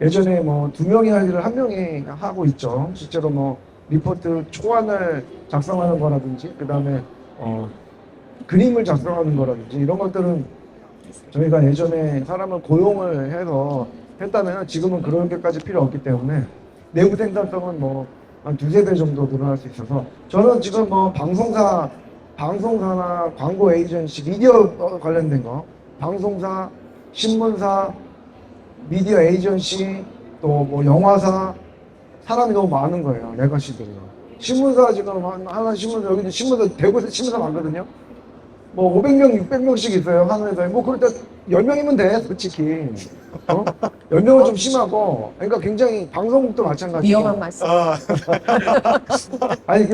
예전에 두 명이 할 일을 한 명이 하고 있죠. 실제로 리포트 초안을 작성하는 거라든지 그 다음에 그림을 작성하는 거라든지 이런 것들은 저희가 예전에 사람을 고용을 해서 했다면 지금은 그런 게까지 필요 없기 때문에 내부 생산성은 한 두세 배 정도 늘어날 수 있어서 저는 지금 방송사나 광고 에이전시 미디어 관련된 거 방송사, 신문사, 미디어 에이전시 또 영화사 사람이 너무 많은 거예요. 레거시들이요. 신문사 지금 하나 신문사 여기도 신문사 대구에서 신문사 많거든요. 500명, 600명씩 있어요. 한 회사에. 그럴 때 10명이면 돼, 솔직히. 10명은 좀 심하고. 그러니까 굉장히 방송국도 마찬가지고. 위험한 말씀. 아니,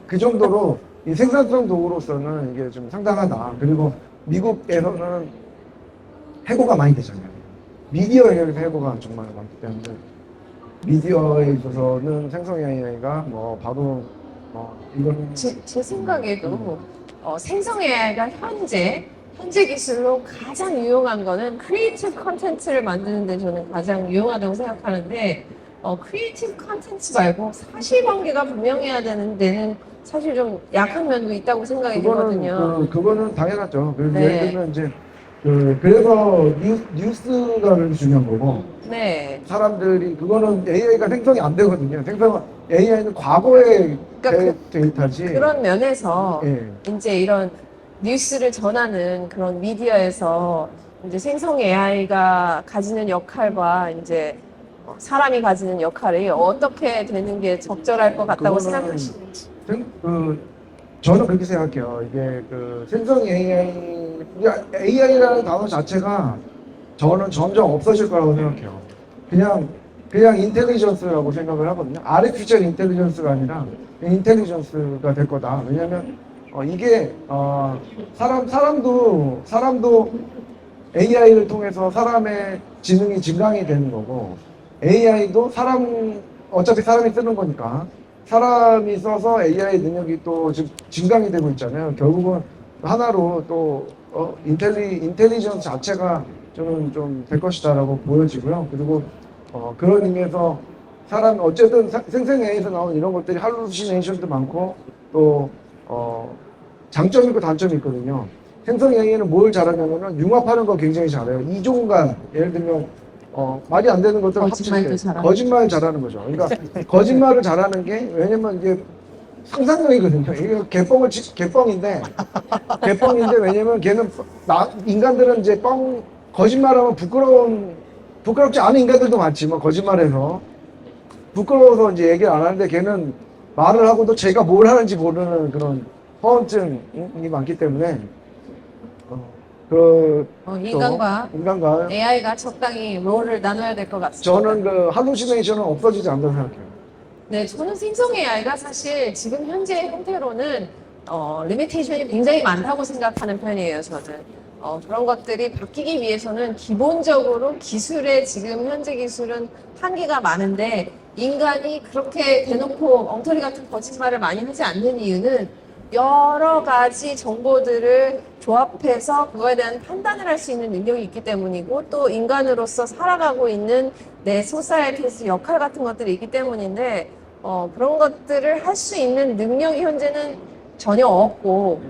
그 정도로 이 생산성 도구로서는 이게 좀 상당하다. 그리고 미국에서는 해고가 많이 되잖아요. 미디어 영역에서 해고가 정말 많기 때문에. 미디어에 있어서는 생성 AI가 바로 이거는 제 생각에도 생성 AI가 현재 기술로 가장 유용한 거는 크리에이티브 컨텐츠를 만드는 데 저는 가장 유용하다고 생각하는데 크리에이티브 컨텐츠 말고 사실관계가 분명해야 되는 데는 사실 좀 약한 면도 있다고 생각이 들거든요. 그거는 당연하죠. 그래서 네. 예를 들면 이제 그래서 뉴스가 그래서 중요한 거고 네. 사람들이 그거는 AI가 생성이 안 되거든요. AI는 과거의 그러니까 데이터지. 그런 면에서 예. 이제 이런 뉴스를 전하는 그런 미디어에서 이제 생성 AI가 가지는 역할과 이제 사람이 가지는 역할이 어떻게 되는 게 적절할 것 같다고 그거는 생각하시는지. 저는 그렇게 생각해요. 이게 생성 AI라는 단어 자체가 저는 점점 없어질 거라고 생각해요. 그냥 인텔리전스라고 생각을 하거든요. 아티피셜 인텔리전스가 아니라 인텔리전스가 될 거다. 왜냐면 이게 사람도 AI를 통해서 사람의 지능이 증강이 되는 거고 AI도 어차피 사람이 쓰는 거니까 사람이 써서 AI 능력이 또 지금 증강이 되고 있잖아요. 결국은 하나로 또 인텔리전스 자체가 저는 좀 될 것이다라고 보여지고요. 그리고 그런 의미에서 어쨌든 생성 AI에서 나오는 이런 것들이 할루시네이션도 많고 또 장점이 있고 단점이 있거든요. 생성 AI는 뭘 잘하냐면은 융합하는 거 굉장히 잘해요. 이중간 예를 들면 말이 안 되는 것들을 거짓말도 합칠 때 잘하는 거짓말 잘하는 거죠. 그러니까 거짓말을 잘하는 게 왜냐면 이게 상상력이거든요. 이게 개뻥인데 왜냐면 걔는 인간들은 이제 거짓말하면 부끄럽지 않은 인간들도 많지만 거짓말해서 부끄러워서 이제 얘기를 안 하는데 걔는 말을 하고도 제가 뭘 하는지 모르는 그런 허언증이 많기 때문에 인간과 AI가 적당히 롤을 나눠야 될 것 같습니다. 저는 그 할루시네이션은 없어지지 않는다고 생각해요. 네, 저는 생성 AI가 사실 지금 현재 형태로는 리미테이션이 굉장히 많다고 생각하는 편이에요, 저는. 그런 것들이 바뀌기 위해서는 기본적으로 지금 현재 기술은 한계가 많은데 인간이 그렇게 대놓고 엉터리 같은 거짓말을 많이 하지 않는 이유는 여러 가지 정보들을 조합해서 그거에 대한 판단을 할 수 있는 능력이 있기 때문이고 또 인간으로서 살아가고 있는 내 소사이어티에서 역할 같은 것들이 있기 때문인데 그런 것들을 할 수 있는 능력이 현재는 전혀 없고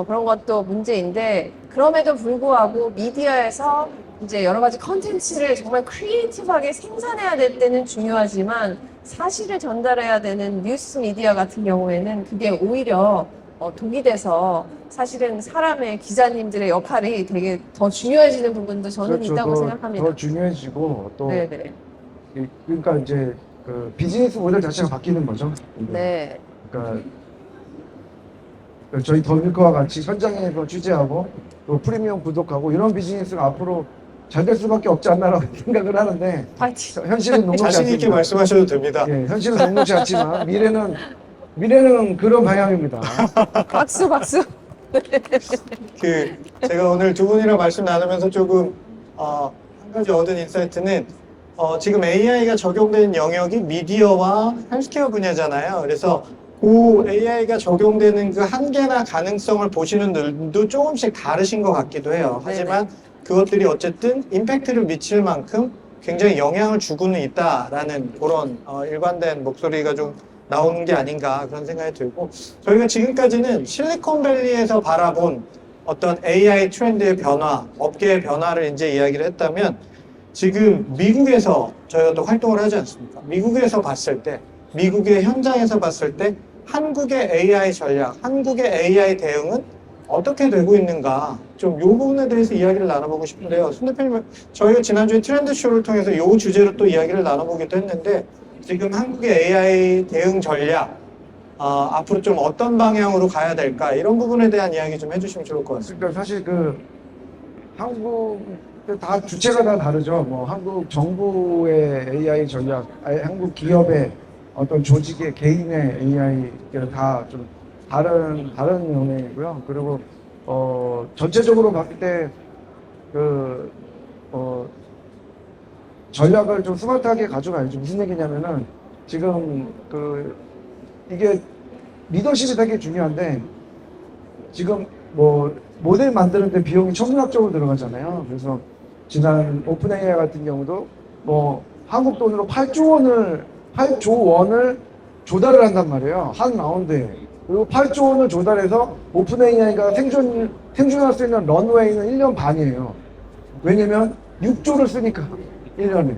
그런 것도 문제인데 그럼에도 불구하고 미디어에서 이제 여러 가지 컨텐츠를 정말 크리에이티브하게 생산해야 될 때는 중요하지만 사실을 전달해야 되는 뉴스 미디어 같은 경우에는 그게 오히려 독이 돼서 사실은 사람의 기자님들의 역할이 되게 더 중요해지는 부분도 저는 그렇죠. 있다고 생각합니다. 더 중요해지고 또 네네. 그러니까 이제 그 비즈니스 모델 자체가 바뀌는 거죠. 네. 그러니까 저희 더밀크와 같이 현장에서 취재하고 또 프리미엄 구독하고 이런 비즈니스가 앞으로 잘 될 수밖에 없지 않나라고 생각을 하는데 파이팅. 현실은 녹록지 자신 있게 않습니다. 말씀하셔도 됩니다. 예, 현실은 녹록지 않지만 미래는 그런 방향입니다. 박수 박수. 제가 오늘 두 분이랑 말씀 나누면서 조금 한 가지 얻은 인사이트는 지금 AI가 적용되는 영역이 미디어와 헬스케어 분야잖아요. 그래서 그 AI가 적용되는 그 한계나 가능성을 보시는 눈도 조금씩 다르신 것 같기도 해요. 하지만 그것들이 어쨌든 임팩트를 미칠 만큼 굉장히 영향을 주고는 있다라는 그런 일관된 목소리가 좀 나오는 게 아닌가 그런 생각이 들고 저희가 지금까지는 실리콘밸리에서 바라본 어떤 AI 트렌드의 변화, 업계의 변화를 이제 이야기를 했다면 지금 미국에서 저희가 또 활동을 하지 않습니까? 미국에서 봤을 때, 미국의 현장에서 봤을 때 한국의 AI 전략, 한국의 AI 대응은 어떻게 되고 있는가 좀 이 부분에 대해서 이야기를 나눠보고 싶은데요. 손 대표님, 저희가 지난주에 트렌드쇼를 통해서 이 주제로 또 이야기를 나눠보기도 했는데 지금 한국의 AI 대응 전략 앞으로 좀 어떤 방향으로 가야 될까 이런 부분에 대한 이야기 좀 해주시면 좋을 것 같습니다. 그러니까 사실 그 한국 다 주체가 다 다르죠. 뭐 한국 정부의 AI 전략, 한국 기업의 어떤 조직의 개인의 AI가 다 좀 다른 영역이고요. 그리고 전체적으로 봤을 때 전략을 좀 스마트하게 가져가야죠. 무슨 얘기냐면은 지금 이게 리더십이 되게 중요한데 지금 뭐 모델 만드는데 비용이 천문학적으로 들어가잖아요. 그래서 지난 오픈 AI 같은 경우도 뭐 한국 돈으로 8조 원을 조달을 한단 말이에요. 한 라운드에. 그리고 8조 원을 조달해서 오픈 AI가 생존할 수 있는 런웨이는 1년 반이에요. 왜냐면 6조를 쓰니까 1년에.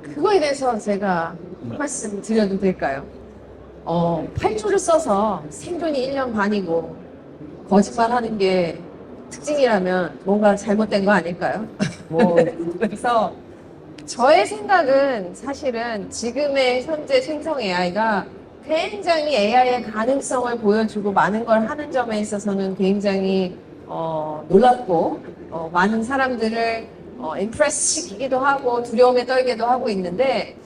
그거에 대해서 제가 한 말씀 드려도 될까요? 8조를 써서 생존이 1년 반이고 거짓말하는 게 특징이라면 뭔가 잘못된 거 아닐까요? 그래서 저의 생각은 사실은 지금의 현재 생성 AI가 굉장히 AI의 가능성을 보여주고 많은 걸 하는 점에 있어서는 굉장히 놀랍고 많은 사람들을 임프레스 시키기도 하고 두려움에 떨기도 하고 있는데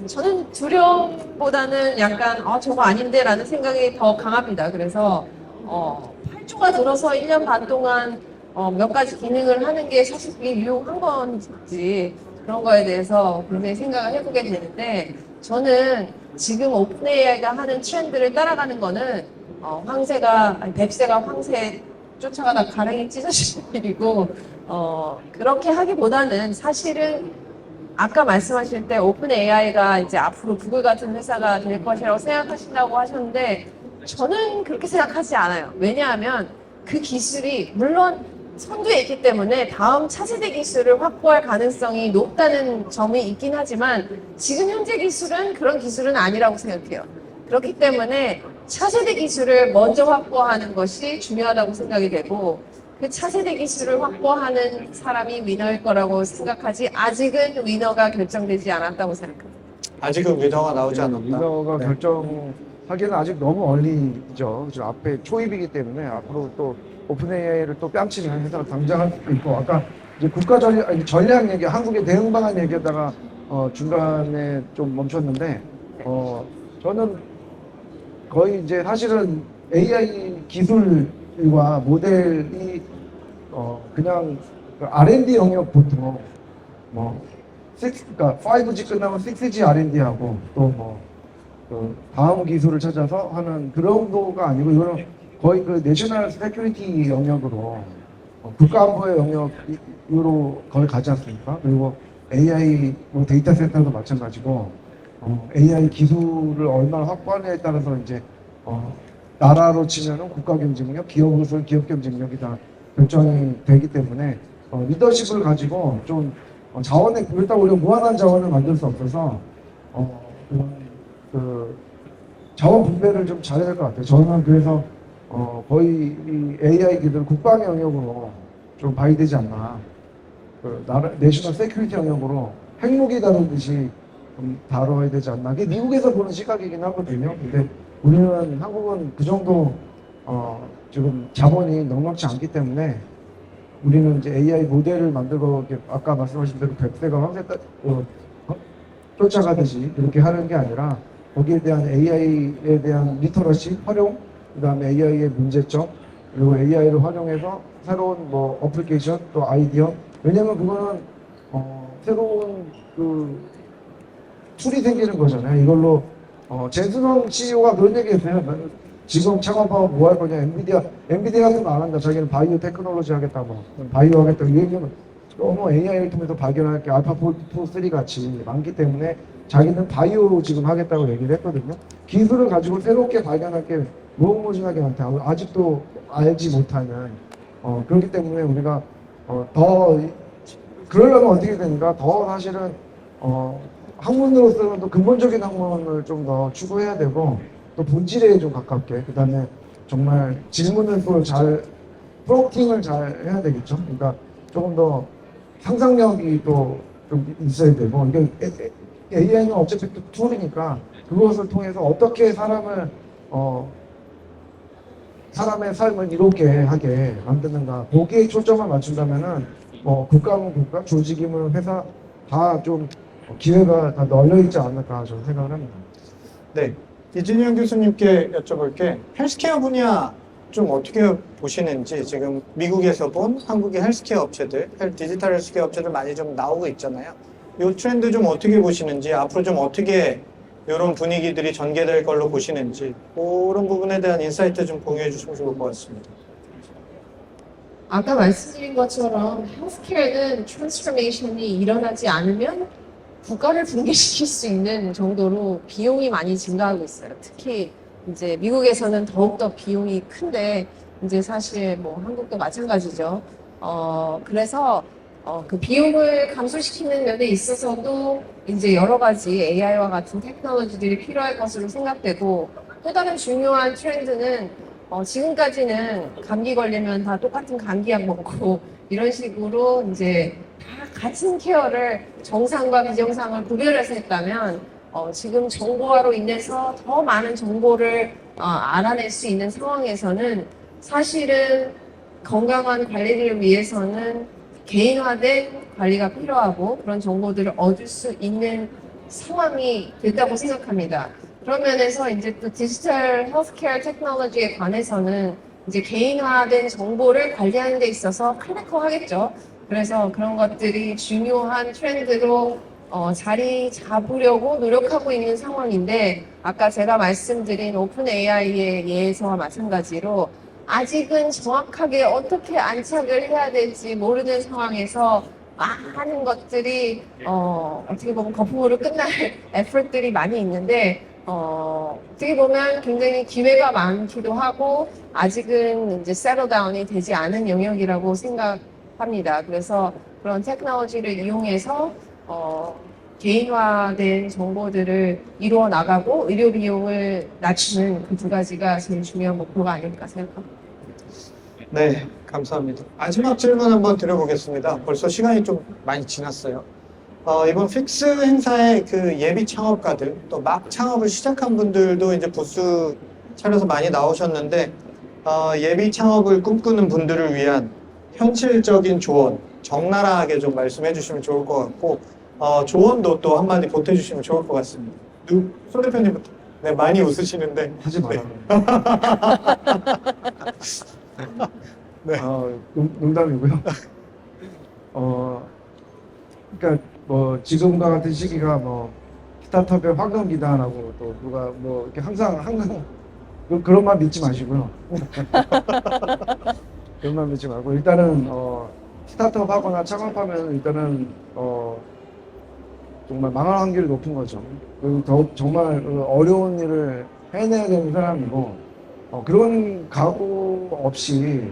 저는 두려움보다는 약간 저거 아닌데 라는 생각이 더 강합니다. 그래서 8조가 들어서 1년 반 동안 몇 가지 기능을 하는 게 사실 그게 유용한 건지 그런 거에 대해서 굉장히 생각을 해보게 되는데 저는 지금 오픈 AI가 하는 트렌드를 따라가는 거는 뱁새가 황새 쫓아가다 가랭이 찢어지는 일이고 그렇게 하기보다는 사실은 아까 말씀하실 때 오픈 AI가 이제 앞으로 구글 같은 회사가 될 것이라고 생각하신다고 하셨는데 저는 그렇게 생각하지 않아요. 왜냐하면 그 기술이 물론 선두에 있기 때문에 다음 차세대 기술을 확보할 가능성이 높다는 점이 있긴 하지만 지금 현재 기술은 그런 기술은 아니라고 생각해요. 그렇기 때문에 차세대 기술을 먼저 확보하는 것이 중요하다고 생각이 되고 그 차세대 기술을 확보하는 사람이 위너일 거라고 생각하지 아직은 위너가 결정되지 않았다고 생각합니다. 아직은 위너가 나오지 않았다. 유저가 네. 결정하기에는 아직 너무 얼리죠. 지금 앞에 초입이기 때문에 앞으로 또 오픈 AI를 또 뺨치는 회사가 당장할 수도 있고 아까 이제 국가 전략 얘기, 한국의 대응 방안 얘기하다가 중간에 좀 멈췄는데 저는 거의 이제 사실은 AI 기술과 모델이 그냥 그 R&D 영역부터 뭐 그러니까 5G 끝나면 6G R&D하고 또 그 다음 기술을 찾아서 하는 그런 정도가 아니고 이거는 거의 그 내셔널 세큐리티 영역으로 국가안보의 영역으로 거의 가지 않습니까? 그리고 AI 뭐 데이터 센터도 마찬가지고 AI 기술을 얼마나 확보하느냐에 따라서 이제 나라로 치면은 국가 경쟁력, 기업으로서는 기업 경쟁력이 다 결정이 되기 때문에 리더십을 가지고 좀 자원의 일단 우리가 무한한 자원을 만들 수 없어서 그 자원 분배를 좀 잘해야 될 것 같아요. 저는 그래서 거의 이 AI 기술 국방 영역으로 좀 봐야 되지 않나. 그 내셔널 세큐리티 영역으로 핵무기 다루듯이 좀 다뤄야 되지 않나. 그게 미국에서 보는 시각이긴 하거든요. 근데 우리는 한국은 그 정도 지금 자본이 넉넉지 않기 때문에 우리는 이제 AI 모델을 만들고 아까 말씀하신 대로 뱁새가 황새 쫓아가듯이 이렇게 하는 게 아니라 거기에 대한 AI에 대한 리터러시 활용, 그다음에 AI의 문제점, 그리고 AI를 활용해서 새로운 뭐 어플리케이션 또 아이디어. 왜냐면 그거는 새로운 그 툴이 생기는 거잖아요. 이걸로 젠슨홍 CEO가 그런 얘기했어요. 지금 창업하고 뭐 할 거냐. 엔비디아 같은 거 안 한다. 자기는 바이오 테크놀로지 하겠다. 뭐 바이오 하겠다. 이 얘기는 너무 AI를 통해서 발견할 게 알파포 3 같이 많기 때문에 자기는 바이오로 지금 하겠다고 얘기를 했거든요. 기술을 가지고 새롭게 발견할 게 무궁무진하게 많다. 아직도 알지 못하는 그렇기 때문에 우리가 더 그러려면 어떻게 되는가? 더 사실은 학문으로서는 또 근본적인 학문을 좀 더 추구해야 되고 또 본질에 좀 가깝게 그다음에 정말 질문을 또 잘 프로팅을 잘 해야 되겠죠. 그러니까 조금 더 상상력이 또 좀 있어야 되고 이게 AI는 어차피 또 툴이니까 그것을 통해서 어떻게 사람의 삶을 이롭게 하게 만드는가 거기에 초점을 맞춘다면은 국가면 국가, 조직이면 회사 다 좀 기회가 다 널려 있지 않을까 저는 생각을 합니다. 네, 이진영 교수님께 여쭤볼게 헬스케어 분야 좀 어떻게 보시는지 지금 미국에서 본 한국의 헬스케어 업체들, 디지털 헬스케어 업체들 많이 좀 나오고 있잖아요. 이 트렌드 좀 어떻게 보시는지 앞으로 좀 어떻게 이런 분위기들이 전개될 걸로 보시는지 그런 부분에 대한 인사이트 좀 공유해 주시면 좋을 것 같습니다. 아까 말씀드린 것처럼 헬스케어는 트랜스포메이션이 일어나지 않으면 국가를 붕괴시킬 수 있는 정도로 비용이 많이 증가하고 있어요. 특히 이제 미국에서는 더욱더 비용이 큰데 이제 사실 뭐 한국도 마찬가지죠. 그래서 그 비용을 감소시키는 면에 있어서도 이제 여러 가지 AI와 같은 테크놀로지들이 필요할 것으로 생각되고 또 다른 중요한 트렌드는 지금까지는 감기 걸리면 다 똑같은 감기약 먹고 이런 식으로 이제 다 같은 케어를 정상과 비정상을 구별해서 했다면 지금 정보화로 인해서 더 많은 정보를 알아낼 수 있는 상황에서는 사실은 건강한 관리를 위해서는 개인화된 관리가 필요하고 그런 정보들을 얻을 수 있는 상황이 됐다고 생각합니다. 그런 면에서 이제 또 디지털 헬스케어 테크놀로지에 관해서는 이제 개인화된 정보를 관리하는 데 있어서 클래커 하겠죠. 그래서 그런 것들이 중요한 트렌드로 자리 잡으려고 노력하고 있는 상황인데 아까 제가 말씀드린 오픈 AI의 예에서와 마찬가지로 아직은 정확하게 어떻게 안착을 해야 될지 모르는 상황에서 많은 것들이 어떻게 보면 거품으로 끝날 에포트들이 많이 있는데 어떻게 보면 굉장히 기회가 많기도 하고 아직은 이제 세틀다운이 되지 않은 영역이라고 생각합니다. 그래서 그런 테크놀로지를 이용해서 개인화된 정보들을 이루어 나가고 의료 비용을 낮추는 그 두 가지가 제일 중요한 목표가 아닐까 생각합니다. 네, 감사합니다. 마지막 질문 한번 드려보겠습니다. 벌써 시간이 좀 많이 지났어요. 이번 픽스 행사에 그 예비 창업가들, 또 막 창업을 시작한 분들도 이제 부스 차려서 많이 나오셨는데, 예비 창업을 꿈꾸는 분들을 위한 현실적인 조언, 적나라하게 좀 말씀해 주시면 좋을 것 같고, 조언도 또 한마디 보태주시면 좋을 것 같습니다. 손 대표님부터. 네, 많이 웃으시는데. 하지 마라. 네. 농담이고요. 그러니까 뭐 지금과 같은 시기가 뭐 스타트업의 황금기다라고 또 누가 뭐 이렇게 항상 그런 말 믿지 마시고요. 그런 말 믿지 말고 일단은 스타트업 하거나 창업하면 일단은 정말 망할 확률이 높은 거죠. 그리고 정말 어려운 일을 해내야 되는 사람이고 그런 각오 없이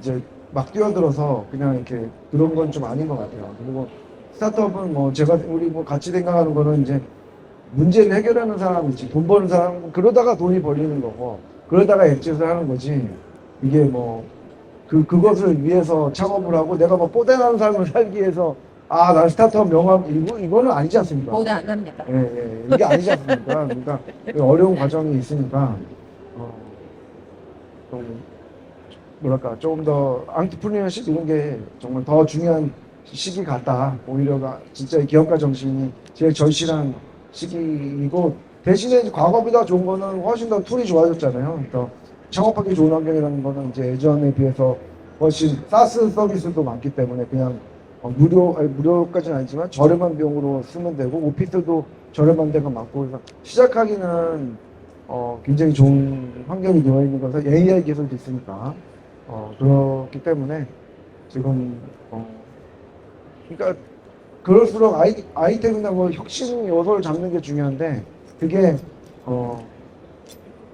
이제 막 뛰어들어서 그냥 이렇게 그런 건 좀 아닌 것 같아요. 그리고 스타트업은 우리 같이 생각하는 거는 이제 문제를 해결하는 사람이지 돈 버는 사람 그러다가 돈이 벌리는 거고 그러다가 엑짓을 하는 거지 이게 그것을 위해서 창업을 하고 내가 뽀대나는 삶을 살기 위해서 난 스타트업 명함 이거는 아니지 않습니까? 보다 안 합니다. 예, 이게 아니지 않습니까? 그러니까 어려운 과정이 있으니까 조금 더 앙트프리너십 이런 게 정말 더 중요한 시기 같다. 오히려가 진짜 기업가 정신이 제일 절실한 시기이고 대신에 과거보다 좋은 거는 훨씬 더 툴이 좋아졌잖아요. 그러니까 창업하기 좋은 환경이라는 거는 이제 예전에 비해서 훨씬 사스 서비스도 많기 때문에 그냥 무료까지는 아니지만 저렴한 비용으로 쓰면 되고 오피스도 저렴한 데가 많고 그래서 시작하기는 굉장히 좋은 환경이 되어 있는 것은 AI 기술도 있으니까 그렇기 때문에 지금 그러니까 그럴수록 아이템이나 혁신 요소를 잡는 게 중요한데 그게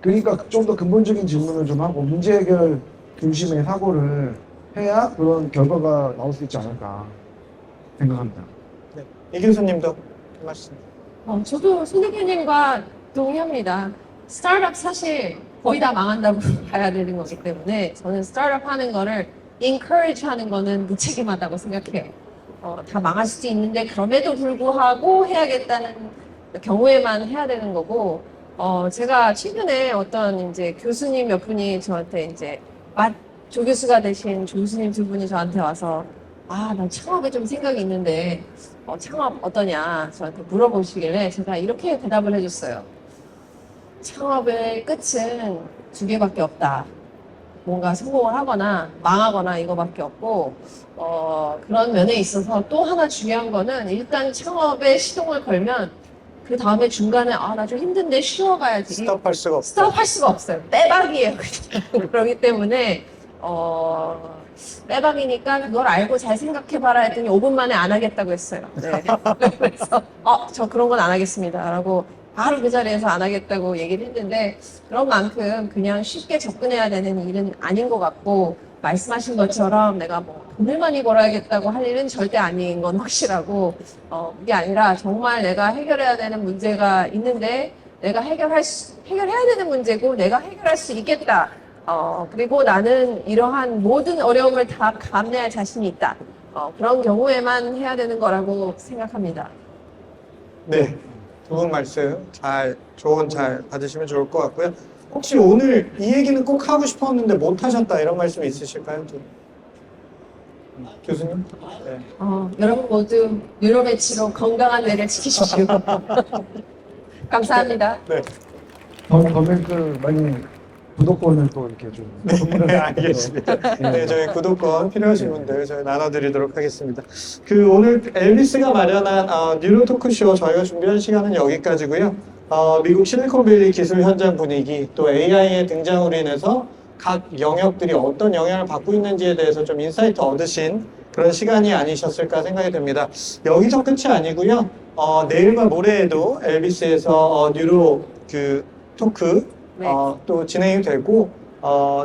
그러니까 좀 더 근본적인 질문을 좀 하고 문제 해결 중심의 사고를 해야 그런 결과가 나올 수 있지 않을까 생각합니다. 네. 이 교수님도 한 말씀. 저도 손 대표님과 동의합니다. 스타트업 사실 거의 다 망한다고 봐야 되는 거기 때문에 저는 스타트업 하는 거를 encourage 하는 거는 무책임하다고 생각해요. 다 망할 수도 있는데 그럼에도 불구하고 해야겠다는 경우에만 해야 되는 거고 제가 최근에 어떤 이제 교수님 몇 분이 저한테 이제 조교수가 되신 교수님 두 분이 저한테 와서 난 창업에 좀 생각이 있는데 창업 어떠냐 저한테 물어보시길래 제가 이렇게 대답을 해줬어요. 창업의 끝은 두 개밖에 없다. 뭔가 성공을 하거나 망하거나 이거밖에 없고 그런 면에 있어서 또 하나 중요한 거는 일단 창업에 시동을 걸면 그 다음에 중간에 나 좀 힘든데 쉬어가야지 스탑할 수가 없다. 스탑할 수가 없어요. 빼박이에요. 그냥. 그렇기 때문에 빼박이니까 그걸 알고 잘 생각해봐라 했더니 5분 만에 안 하겠다고 했어요. 네. 그래서 저 그런 건 안 하겠습니다 라고 바로 그 자리에서 안 하겠다고 얘기를 했는데 그런 만큼 그냥 쉽게 접근해야 되는 일은 아닌 것 같고 말씀하신 것처럼 내가 돈을 많이 벌어야겠다고 할 일은 절대 아닌 건 확실하고 그게 아니라 정말 내가 해결해야 되는 문제가 있는데 내가 해결해야 되는 문제고 내가 해결할 수 있겠다. 그리고 나는 이러한 모든 어려움을 다 감내할 자신이 있다. 그런 경우에만 해야 되는 거라고 생각합니다. 네. 두 분 말씀 조언 잘 받으시면 좋을 것 같고요. 혹시 오늘 이 얘기는 꼭 하고 싶었는데 못 하셨다 이런 말씀 있으실까요? 교수님? 네. 여러분 모두 뉴로매치로 건강한 뇌를 지키십시오. 감사합니다. 네. 더맨크 많이 구독권을 또 이렇게 좀 네, 알겠습니다. 네, 저희 구독권 필요하신 분들 저희 나눠드리도록 하겠습니다. 오늘 엘비스가 마련한 뉴로 토크쇼 저희가 준비한 시간은 여기까지고요. 미국 실리콘밸리 기술 현장 분위기 또 AI의 등장으로 인해서 각 영역들이 어떤 영향을 받고 있는지에 대해서 좀 인사이트 얻으신 그런 시간이 아니셨을까 생각이 됩니다. 여기서 끝이 아니고요. 내일과 모레에도 엘비스에서 뉴로 그 토크 네. 또 진행이 되고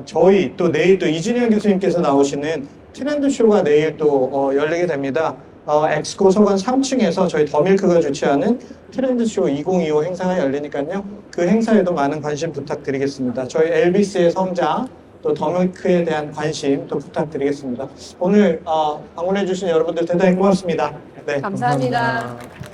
저희 또 내일 또 이진영 교수님께서 나오시는 트렌드 쇼가 내일 또 열리게 됩니다. 엑스코 서관 3층에서 저희 더밀크가 주최하는 트렌드 쇼 2025 행사가 열리니까요. 그 행사에도 많은 관심 부탁드리겠습니다. 저희 엘비스의 성장 또 더밀크에 대한 관심 또 부탁드리겠습니다. 오늘 방문해 주신 여러분들 대단히 고맙습니다. 네. 감사합니다. 감사합니다.